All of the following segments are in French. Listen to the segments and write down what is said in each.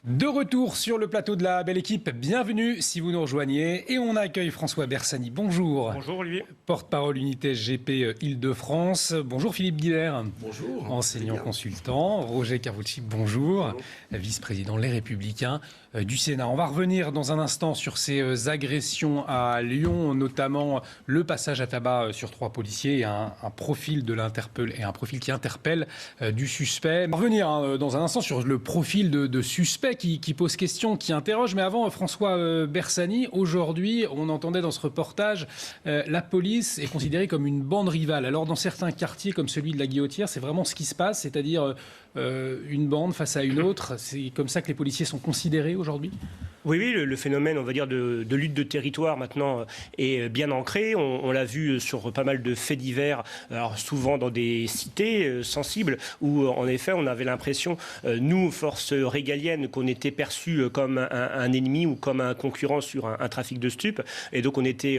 De retour sur le plateau de la belle équipe, bienvenue si vous nous rejoignez. Et on accueille François Bersani, bonjour. Bonjour Olivier. Porte-parole unité SGP Île-de-France. Bonjour Philippe Guibert. Bonjour. Enseignant consultant. Roger Carucci, bonjour. Vice-président Les Républicains du Sénat. On va revenir dans un instant sur ces agressions à Lyon, notamment le passage à tabac sur 3 policiers et un profil de l'interpellé et un profil qui interpelle du suspect. On va revenir dans un instant sur le profil de suspect qui pose question, qui interroge. Mais avant, François Bersani, aujourd'hui, on entendait dans ce reportage, la police est considérée comme une bande rivale. Alors dans certains quartiers comme celui de la Guillotière, c'est vraiment ce qui se passe, c'est-à-dire une bande face à une autre. C'est comme ça que les policiers sont considérés aujourd'hui ? Oui, le phénomène, on va dire, de lutte de territoire maintenant est bien ancré. On l'a vu sur pas mal de faits divers, alors souvent dans des cités sensibles, où en effet on avait l'impression, nous, forces régaliennes, qu'on était perçus comme un ennemi ou comme un concurrent sur un trafic de stupes. Et donc on était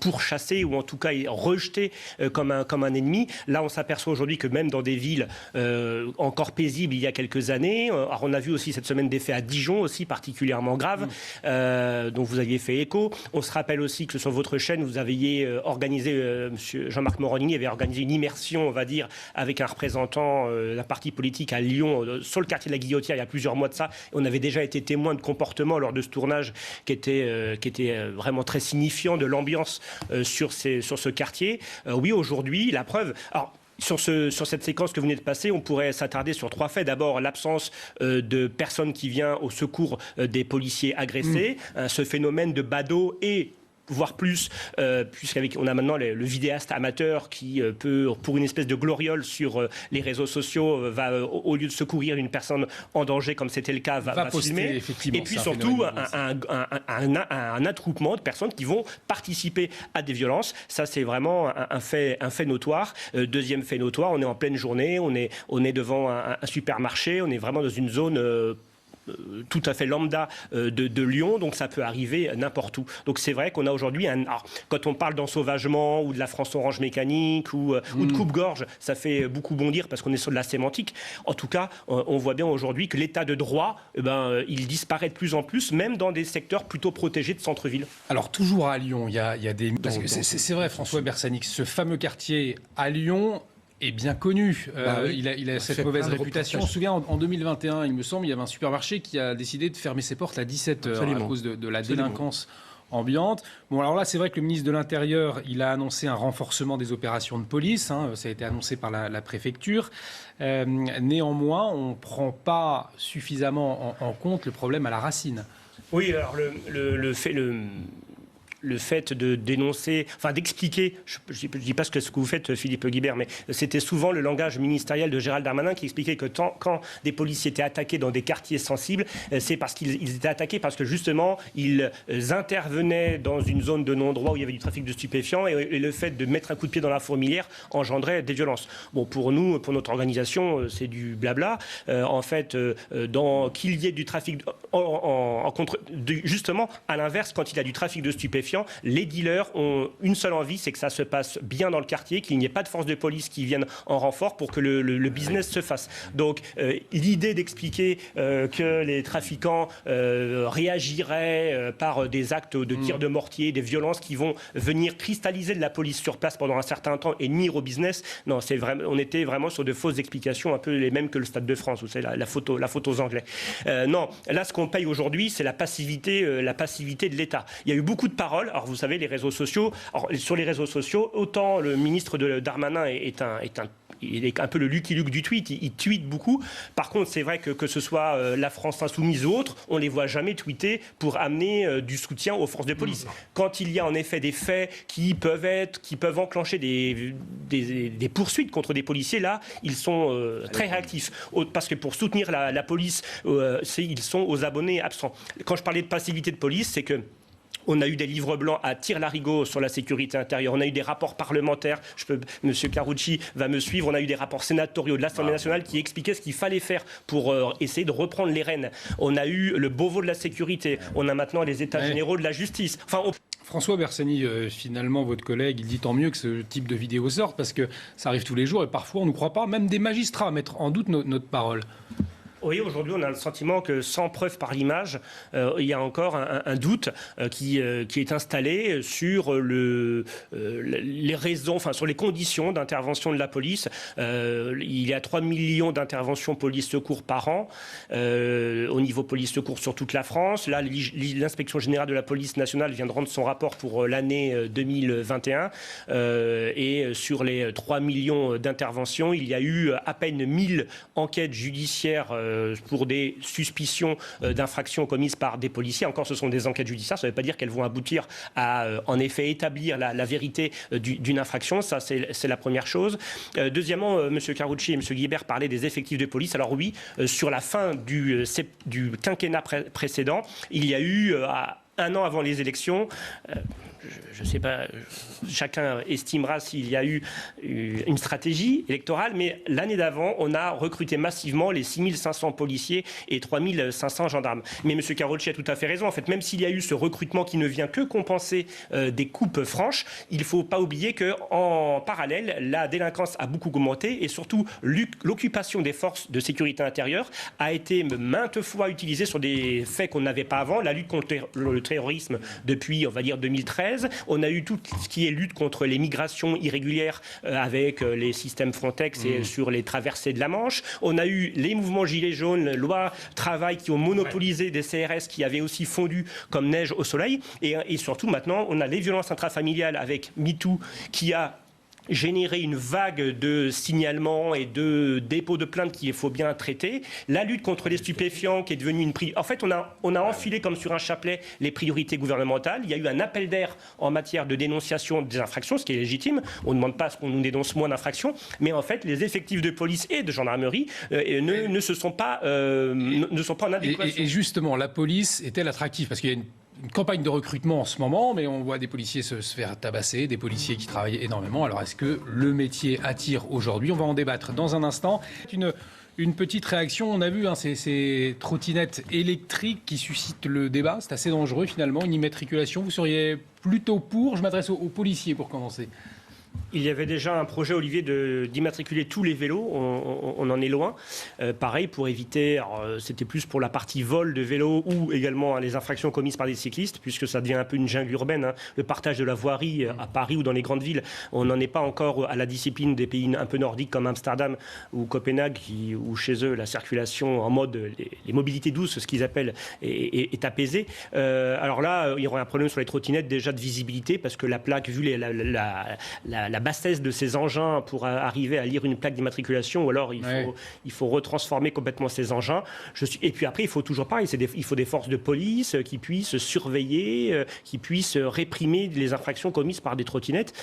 pourchassé ou en tout cas rejeté comme un ennemi. Là, on s'aperçoit aujourd'hui que même dans des villes encore paisibles il y a quelques années, alors on a vu aussi cette semaine des faits à Dijon aussi particulièrement graves, dont vous aviez fait écho. On se rappelle aussi que sur votre chaîne, vous aviez organisé, monsieur Jean-Marc Morandini avait organisé une immersion, on va dire, avec un représentant de la partie politique à Lyon, sur le quartier de la Guillotière, il y a plusieurs mois de ça. On avait déjà été témoin de comportements lors de ce tournage qui était vraiment très signifiant de l'ambiance sur ce quartier. Oui, aujourd'hui, la preuve... Alors, sur cette séquence que vous venez de passer, on pourrait s'attarder sur 3 faits. D'abord, l'absence de personnes qui viennent au secours des policiers agressés. Ce phénomène de badaud et voire plus, puisqu'on a maintenant le vidéaste amateur qui peut, pour une espèce de gloriole sur les réseaux sociaux, va, au lieu de secourir une personne en danger, comme c'était le cas, va filmer. Et puis surtout, un attroupement de personnes qui vont participer à des violences. Ça, c'est vraiment un fait notoire. Deuxième fait notoire, on est en pleine journée, on est devant un supermarché, on est vraiment dans une zone... tout à fait lambda de Lyon, donc ça peut arriver n'importe où. Donc c'est vrai qu'on a aujourd'hui quand on parle d'ensauvagement ou de la France Orange mécanique ou de coupe-gorge, ça fait beaucoup bondir parce qu'on est sur de la sémantique. En tout cas, on voit bien aujourd'hui que l'état de droit, il disparaît de plus en plus, même dans des secteurs plutôt protégés de centre-ville. Alors toujours à Lyon, il y a des... Parce que c'est vrai, François Bersani, ce fameux quartier à Lyon est bien connu. Oui. Il a cette mauvaise réputation. Je me souviens, en 2021, il me semble, il y avait un supermarché qui a décidé de fermer ses portes à 17h à cause de la délinquance ambiante. Bon, alors là, c'est vrai que le ministre de l'Intérieur, il a annoncé un renforcement des opérations de police. Ça a été annoncé par la préfecture. Néanmoins, on ne prend pas suffisamment en compte le problème à la racine. Oui, alors le fait de dénoncer, enfin d'expliquer, je ne dis pas ce que vous faites, Philippe Guibert, mais c'était souvent le langage ministériel de Gérald Darmanin qui expliquait que quand des policiers étaient attaqués dans des quartiers sensibles, c'est parce qu'ils étaient attaqués parce que justement, ils intervenaient dans une zone de non-droit où il y avait du trafic de stupéfiants et le fait de mettre un coup de pied dans la fourmilière engendrait des violences. Bon, pour nous, pour notre organisation, c'est du blabla. En fait, qu'il y ait du trafic, justement, à l'inverse, quand il y a du trafic de stupéfiants, les dealers ont une seule envie, c'est que ça se passe bien dans le quartier, qu'il n'y ait pas de force de police qui viennent en renfort pour que le business se fasse. Donc l'idée d'expliquer que les trafiquants réagiraient par des actes de tir de mortier, des violences qui vont venir cristalliser de la police sur place pendant un certain temps et nuire au business, non, on était vraiment sur de fausses explications, un peu les mêmes que le Stade de France, vous savez, la faute aux Anglais. Non, là ce qu'on paye aujourd'hui, c'est la passivité de l'État. Il y a eu beaucoup de paroles. Alors vous savez, les réseaux sociaux, sur les réseaux sociaux, autant le ministre Darmanin il est un peu le Lucky Luke du tweet, il tweete beaucoup. Par contre, c'est vrai que ce soit la France Insoumise ou autre, on ne les voit jamais tweeter pour amener du soutien aux forces de police. Quand il y a en effet des faits qui peuvent enclencher des poursuites contre des policiers, là, ils sont très réactifs. Parce que pour soutenir la police, ils sont aux abonnés absents. Quand je parlais de passivité de police, c'est que on a eu des livres blancs à tire-larigot sur la sécurité intérieure. On a eu des rapports parlementaires. Monsieur Carucci va me suivre. On a eu des rapports sénatoriaux de l'Assemblée nationale qui expliquaient ce qu'il fallait faire pour essayer de reprendre les rênes. On a eu le Beauvau de la sécurité. On a maintenant les États généraux de la justice. François Bersani, finalement, votre collègue, il dit tant mieux que ce type de vidéo sorte parce que ça arrive tous les jours et parfois on ne nous croit pas. Même des magistrats mettent en doute notre parole. Oui, aujourd'hui, on a le sentiment que sans preuve par l'image, il y a encore un doute qui est installé sur les raisons, enfin sur les conditions d'intervention de la police. Il y a 3 millions d'interventions police-secours par an au niveau police-secours sur toute la France. Là, l'inspection générale de la police nationale vient de rendre son rapport pour l'année 2021 et sur les 3 millions d'interventions, il y a eu à peine 1000 enquêtes judiciaires pour des suspicions d'infractions commises par des policiers. Encore, ce sont des enquêtes judiciaires, ça ne veut pas dire qu'elles vont aboutir à, en effet, établir la vérité d'une infraction. Ça, c'est la première chose. Deuxièmement, M. Karoutchi et M. Guibert parlaient des effectifs de police. Alors oui, sur la fin du quinquennat précédent, il y a eu, un an avant les élections, je ne sais pas, chacun estimera s'il y a eu une stratégie électorale, mais l'année d'avant, on a recruté massivement les 6500 policiers et 3500 gendarmes. Mais M. Karoutchi a tout à fait raison. En fait, même s'il y a eu ce recrutement qui ne vient que compenser des coupes franches, il ne faut pas oublier qu'en parallèle, la délinquance a beaucoup augmenté et surtout l'occupation des forces de sécurité intérieure a été maintes fois utilisée sur des faits qu'on n'avait pas avant. La lutte contre le terrorisme depuis, on va dire, 2013. On a eu tout ce qui est lutte contre les migrations irrégulières avec les systèmes Frontex et sur les traversées de la Manche. On a eu les mouvements Gilets jaunes, loi travail qui ont monopolisé des CRS qui avaient aussi fondu comme neige au soleil. Et surtout maintenant, on a les violences intrafamiliales avec MeToo qui a générer une vague de signalements et de dépôts de plaintes qu'il faut bien traiter. La lutte contre les stupéfiants qui est devenue une priorité. En fait, on a enfilé comme sur un chapelet les priorités gouvernementales. Il y a eu un appel d'air en matière de dénonciation des infractions, ce qui est légitime. On ne demande pas à ce qu'on nous dénonce moins d'infractions. Mais en fait, les effectifs de police et de gendarmerie ne sont pas en adéquation. Et justement, la police est-elle attractive? Parce qu'il y a une campagne de recrutement en ce moment, mais on voit des policiers se faire tabasser, des policiers qui travaillent énormément. Alors, est-ce que le métier attire aujourd'hui? On va en débattre dans un instant. Une petite réaction, on a vu ces trottinettes électriques qui suscitent le débat. C'est assez dangereux finalement, une immatriculation. Vous seriez plutôt pour? Je m'adresse aux policiers pour commencer. Il y avait déjà un projet, Olivier, d'immatriculer tous les vélos. On en est loin. Pareil, pour éviter, c'était plus pour la partie vol de vélos ou également les infractions commises par des cyclistes, puisque ça devient un peu une jungle urbaine. Le partage de la voirie à Paris ou dans les grandes villes, on n'en est pas encore à la discipline des pays un peu nordiques comme Amsterdam ou Copenhague, où chez eux, la circulation en mode, les mobilités douces, ce qu'ils appellent, est apaisée. Alors là, il y aurait un problème sur les trottinettes déjà de visibilité, parce que la plaque, vu la bassesse de ces engins pour arriver à lire une plaque d'immatriculation, ou alors il faut retransformer complètement ces engins. Et puis après, il faut toujours pareil, il faut des forces de police qui puissent surveiller, qui puissent réprimer les infractions commises par des trottinettes.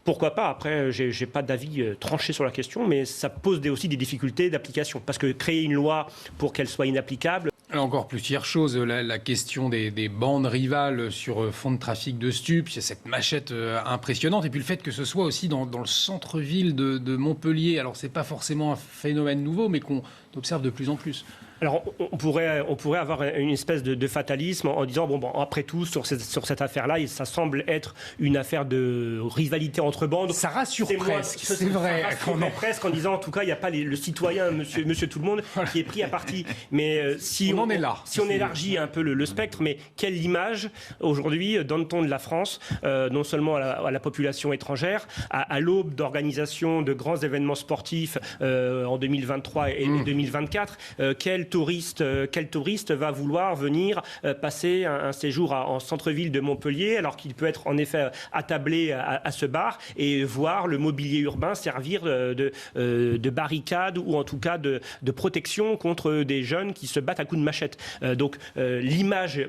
Pourquoi pas? Après, j'ai pas d'avis tranché sur la question, mais ça pose aussi des difficultés d'application. Parce que créer une loi pour qu'elle soit inapplicable... Encore plusieurs choses, la question des bandes rivales sur fond de trafic de stupes, il y a cette machette impressionnante, et puis le fait que ce soit aussi dans le centre-ville de Montpellier. Alors c'est pas forcément un phénomène nouveau, mais qu'on observe de plus en plus. Alors, on pourrait avoir une espèce de fatalisme en disant, bon, après tout, sur cette affaire-là, ça semble être une affaire de rivalité entre bandes. Ça rassure presque, c'est vrai. Ça rassure presque en disant, en tout cas, il n'y a pas le citoyen, monsieur tout le monde, qui est pris à partie. Mais si on élargit un peu le spectre, mais quelle image, aujourd'hui, donne-t-on de la France, non seulement à la population étrangère, à l'aube d'organisation de grands événements sportifs en 2023 et 2024, quel touriste va vouloir venir passer un séjour en centre-ville de Montpellier alors qu'il peut être en effet attablé à ce bar et voir le mobilier urbain servir de barricade ou en tout cas de protection contre des jeunes qui se battent à coups de machette. Donc l'image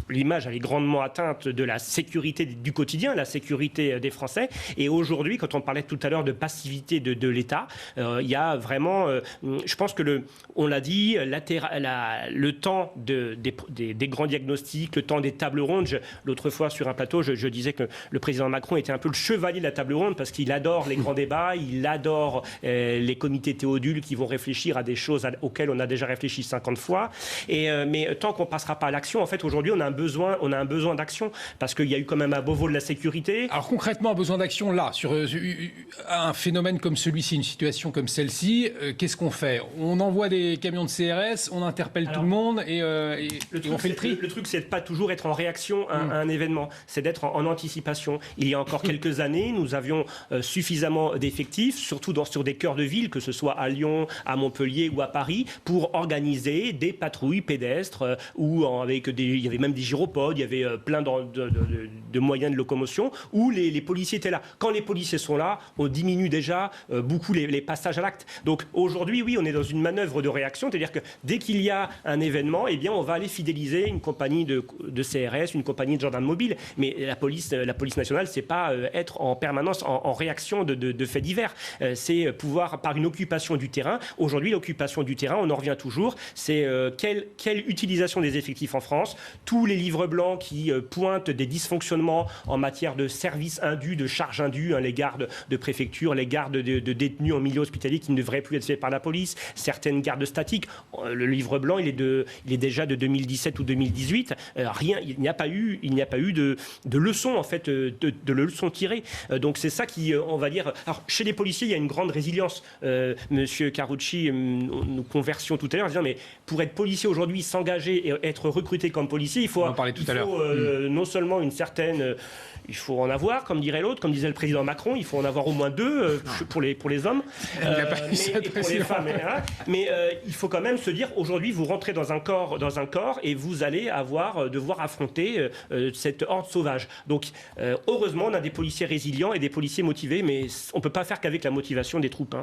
elle est grandement atteinte de la sécurité du quotidien, la sécurité des Français. Et aujourd'hui, quand on parlait tout à l'heure de passivité de l'État, il y a vraiment, je pense que on l'a dit, le temps des grands diagnostics, le temps des tables rondes. L'autre fois, sur un plateau, je disais que le président Macron était un peu le chevalier de la table ronde parce qu'il adore les grands débats, il adore les comités Théodule qui vont réfléchir à des choses auxquelles on a déjà réfléchi 50 fois. Mais tant qu'on ne passera pas à l'action, en fait, aujourd'hui, on a un besoin d'action parce qu'il y a eu quand même un Beauvau de la sécurité. Alors concrètement, un besoin d'action là, sur un phénomène comme celui-ci, une situation comme celle-ci, qu'est-ce qu'on fait? On envoie voit des camions de CRS, on interpelle tout le monde et on fait le tri. Le truc, c'est de pas toujours être en réaction à un événement, c'est d'être en anticipation. Il y a encore quelques années, nous avions suffisamment d'effectifs, surtout sur des cœurs de ville, que ce soit à Lyon, à Montpellier ou à Paris, pour organiser des patrouilles pédestres il y avait même des gyropodes, il y avait plein de moyens de locomotion où les policiers étaient là. Quand les policiers sont là, on diminue déjà beaucoup les passages à l'acte. Donc aujourd'hui, oui, on est dans une manœuvre de réaction, c'est-à-dire que dès qu'il y a un événement, eh bien, on va aller fidéliser une compagnie de CRS, une compagnie de gendarmes mobiles. Mais la police nationale, c'est pas être en permanence en réaction de faits divers. C'est pouvoir, par une occupation du terrain. Aujourd'hui, l'occupation du terrain, on en revient toujours, c'est quelle utilisation des effectifs en France. Tous les livres blancs qui pointent des dysfonctionnements en matière de services indus, de charges indues, les gardes de préfecture, les gardes de détenus en milieu hospitalier qui ne devraient plus être faits par la police, certaines gardes statiques. Le livre blanc, il est déjà de 2017 ou 2018. Il n'y a pas eu de leçons en fait, de leçons tirées. Donc c'est ça qui, on va dire. Alors chez les policiers, il y a une grande résilience. Monsieur Carucci, nous conversions tout à l'heure, en disant mais pour être policier aujourd'hui, s'engager et être recruté comme policier, il faut non seulement une certaine... Il faut en avoir, comme dirait l'autre, comme disait le président Macron, il faut en avoir au moins 2 pour les hommes et pour les femmes. Mais il faut quand même se dire, aujourd'hui, vous rentrez dans un corps et vous allez devoir affronter cette horde sauvage. Donc, heureusement, on a des policiers résilients et des policiers motivés, mais on ne peut pas faire qu'avec la motivation des troupes.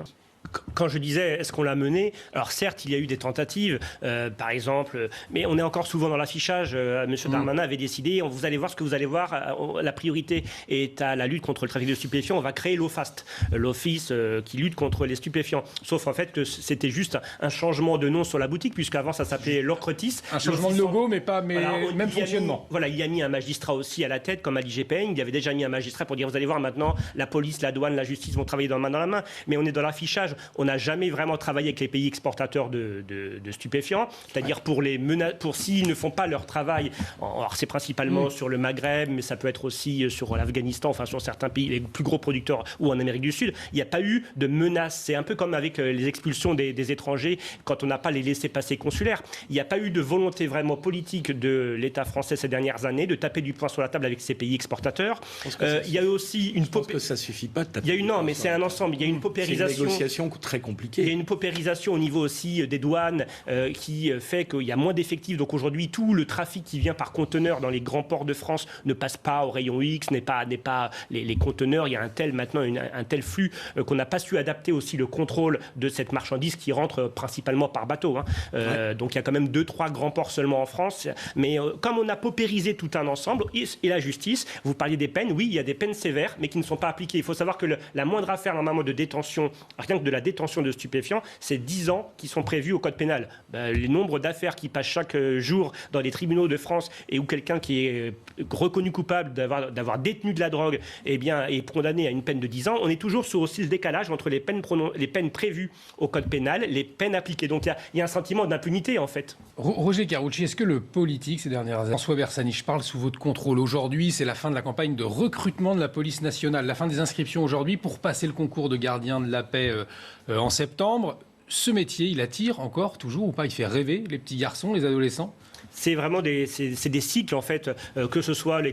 Quand je disais, est-ce qu'on l'a mené? Alors certes, il y a eu des tentatives, par exemple, mais on est encore souvent dans l'affichage. Monsieur Darmanin avait décidé, vous allez voir ce que vous allez voir, la priorité est à la lutte contre le trafic de stupéfiants, on va créer l'OFAST, l'Office qui lutte contre les stupéfiants. Sauf en fait que c'était juste un changement de nom sur la boutique, puisqu'avant ça s'appelait l'Ocretis. Un changement de logo, mais même fonctionnement. Il y a mis un magistrat aussi à la tête, comme à l'IGPN. Il y avait déjà mis un magistrat pour dire, vous allez voir maintenant, la police, la douane, la justice vont travailler main dans la main. Mais on est dans l'affichage. On n'a jamais vraiment travaillé avec les pays exportateurs de stupéfiants, c'est-à-dire pour s'ils ne font pas leur travail, alors c'est principalement sur le Maghreb, mais ça peut être aussi sur l'Afghanistan, enfin sur certains pays, les plus gros producteurs, ou en Amérique du Sud, il n'y a pas eu de menace. C'est un peu comme avec les expulsions des étrangers, quand on n'a pas les laissez-passer consulaires. Il n'y a pas eu de volonté vraiment politique de l'État français ces dernières années de taper du poing sur la table avec ces pays exportateurs. Il y a eu aussi une... Je pense que ça ne suffit pas de taper. Mais c'est un ensemble. Il y a une paupérisation. C'est une négociation très compliquée. Il y a une paupérisation au niveau aussi des douanes qui fait qu'il y a moins d'effectifs. Donc aujourd'hui, tout le trafic qui vient par conteneur dans les grands ports de France ne passe pas au rayon X, n'est pas les conteneurs. Il y a un tel flux qu'on n'a pas su adapter aussi le contrôle de cette marchandise qui rentre principalement par bateau. Donc il y a quand même 2-3 grands ports seulement en France. Mais comme on a paupérisé tout un ensemble, et la justice, vous parliez des peines, oui, il y a des peines sévères, mais qui ne sont pas appliquées. Il faut savoir que la moindre affaire normalement de détention, rien que de la détention de stupéfiants, c'est 10 ans qui sont prévus au code pénal. Les nombres d'affaires qui passent chaque jour dans les tribunaux de France et où quelqu'un qui est reconnu coupable d'avoir détenu de la drogue est condamné à une peine de 10 ans, on est toujours sur aussi le décalage entre les peines prévues au code pénal, les peines appliquées. Donc il y a un sentiment d'impunité en fait. Roger Carucci, est-ce que le politique ces dernières années, François Bersani, je parle sous votre contrôle, aujourd'hui c'est la fin de la campagne de recrutement de la police nationale, la fin des inscriptions aujourd'hui pour passer le concours de gardien de la paix en septembre. Ce métier, il attire encore, toujours ou pas? Il fait rêver les petits garçons, les adolescents? C'est vraiment des cycles, en fait, que ce soit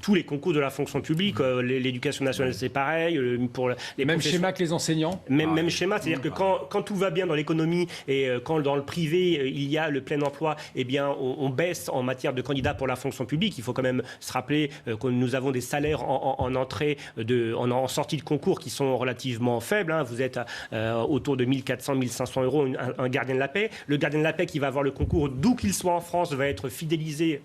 tous les concours de la fonction publique, l'éducation nationale, c'est pareil. Pour les même schéma que les enseignants. Même schéma, c'est-à-dire que quand tout va bien dans l'économie et quand dans le privé, il y a le plein emploi, on baisse en matière de candidats pour la fonction publique. Il faut quand même se rappeler que nous avons des salaires en entrée, en sortie de concours qui sont relativement faibles. Vous êtes autour de 1400, 1500 euros un gardien de la paix. Le gardien de la paix qui va avoir le concours, d'où qu'il soit en France, va être fidélisé,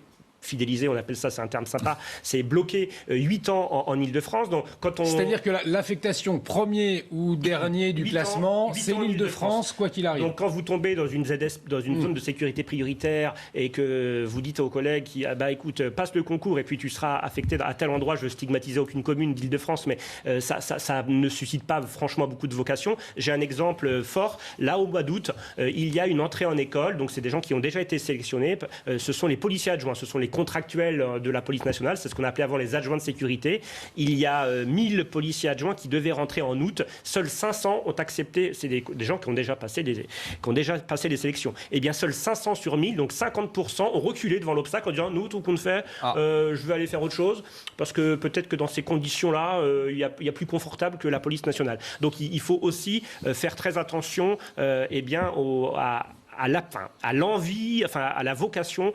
on appelle ça, c'est un terme sympa, c'est bloqué 8 ans en Ile-de-France. Donc, c'est-à-dire que l'affectation premier ou dernier du classement, c'est l'Île-de-France, quoi qu'il arrive. Donc quand vous tombez dans une ZS, dans une zone de sécurité prioritaire et que vous dites aux collègues écoute, passe le concours et puis tu seras affecté à tel endroit, je ne veux stigmatiser aucune commune d'Île-de-France, mais ça ne suscite pas franchement beaucoup de vocation. J'ai un exemple fort. Là, au mois d'août, il y a une entrée en école, donc c'est des gens qui ont déjà été sélectionnés. Ce sont les policiers adjoints, ce sont les contractuels de la police nationale, c'est ce qu'on appelait avant les adjoints de sécurité. Il y a 1000 policiers adjoints qui devaient rentrer en août. Seuls 500 ont accepté, c'est des gens qui ont déjà passé les sélections. Eh bien, seuls 500 sur 1000, donc 50%, ont reculé devant l'obstacle en disant nous, tout compte fait, je vais aller faire autre chose parce que peut-être que dans ces conditions-là, il y a plus confortable que la police nationale. Donc, il faut aussi faire très attention à l'envie, à la vocation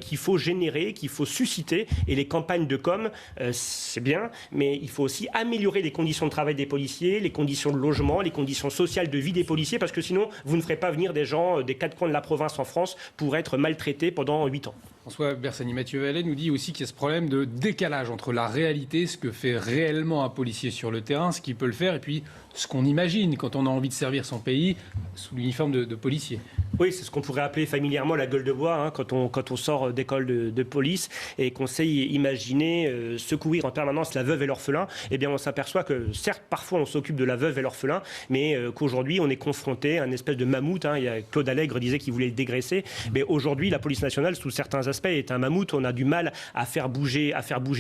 qu'il faut générer, qu'il faut susciter. Et les campagnes de com, c'est bien, mais il faut aussi améliorer les conditions de travail des policiers, les conditions de logement, les conditions sociales de vie des policiers, parce que sinon, vous ne ferez pas venir des gens des quatre coins de la province en France pour être maltraités pendant 8 ans. François Bersani, Mathieu Vallet nous dit aussi qu'il y a ce problème de décalage entre la réalité, ce que fait réellement un policier sur le terrain, ce qu'il peut le faire, et puis ce qu'on imagine quand on a envie de servir son pays sous l'uniforme de policier. Oui, c'est ce qu'on pourrait appeler familièrement la gueule de bois, quand on sort d'école de police et qu'on sait imaginer secourir en permanence la veuve et l'orphelin. Eh bien, on s'aperçoit que certes, parfois, on s'occupe de la veuve et l'orphelin, mais qu'aujourd'hui, on est confronté à une espèce de mammouth. Il y a Claude Allègre disait qu'il voulait le dégraisser, mais aujourd'hui, la police nationale, sous certains aspects, est un mammouth. On a du mal à faire bouger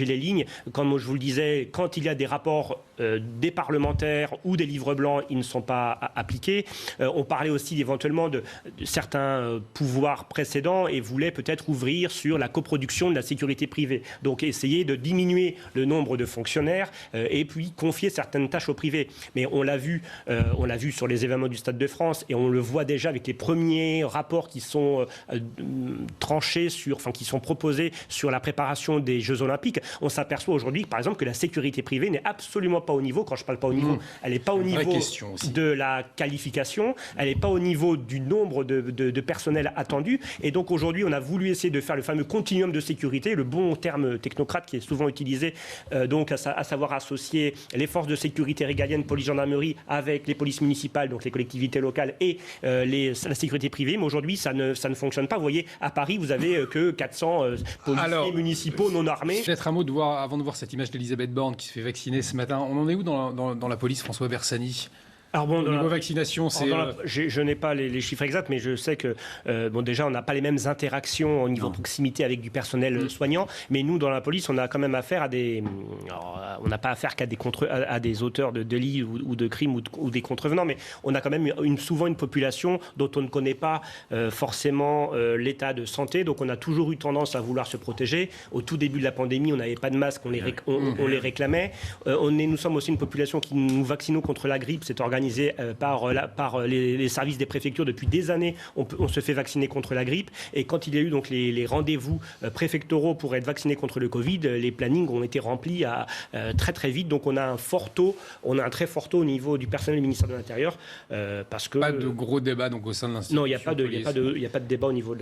les lignes. Comme je vous le disais, quand il y a des rapports des parlementaires ou des livres blancs, ils ne sont pas appliqués. On parlait aussi éventuellement de certains pouvoirs précédents et voulaient peut-être ouvrir sur la coproduction de la sécurité privée. Donc essayer de diminuer le nombre de fonctionnaires et puis confier certaines tâches au privé. Mais on l'a vu sur les événements du Stade de France et on le voit déjà avec les premiers rapports qui sont qui sont proposés sur la préparation des Jeux Olympiques. On s'aperçoit aujourd'hui, par exemple, que la sécurité privée n'est absolument pas au niveau. Quand je parle pas au niveau, elle n'est pas au niveau de la qualification, elle n'est pas au niveau du nombre de personnel attendu. Et donc aujourd'hui, on a voulu essayer de faire le fameux continuum de sécurité, le bon terme technocrate qui est souvent utilisé, donc à savoir associer les forces de sécurité régaliennes, police, gendarmerie, avec les polices municipales, donc les collectivités locales et la sécurité privée. Mais aujourd'hui, ça ne fonctionne pas. Vous voyez, à Paris, vous avez que 400 policiers municipaux non armés. Peut-être un mot avant de voir cette image d'Elisabeth Borne qui se fait vacciner ce matin. On en est où dans la police, François Bersani ? Alors bon, au niveau vaccination, c'est... Je n'ai pas les chiffres exacts, mais je sais que déjà, on n'a pas les mêmes interactions au niveau proximité avec du personnel soignant. Mais nous, dans la police, on a quand même affaire à des... on n'a pas affaire qu'à des auteurs de délits ou de crimes ou des contrevenants, mais on a quand même souvent une population dont on ne connaît pas forcément l'état de santé. Donc on a toujours eu tendance à vouloir se protéger. Au tout début de la pandémie, on n'avait pas de masque, on les réclamait. Nous sommes aussi une population qui nous vaccinons contre la grippe. C'est organisé par les services des préfectures depuis des années. On se fait vacciner contre la grippe. Et quand il y a eu donc les rendez-vous préfectoraux pour être vacciné contre le Covid, les plannings ont été remplis très très vite. Donc on a un très fort taux au niveau du personnel du ministère de l'Intérieur. Parce que pas de gros débats donc au sein de l'institution. Non, il n'y a pas de débat au niveau de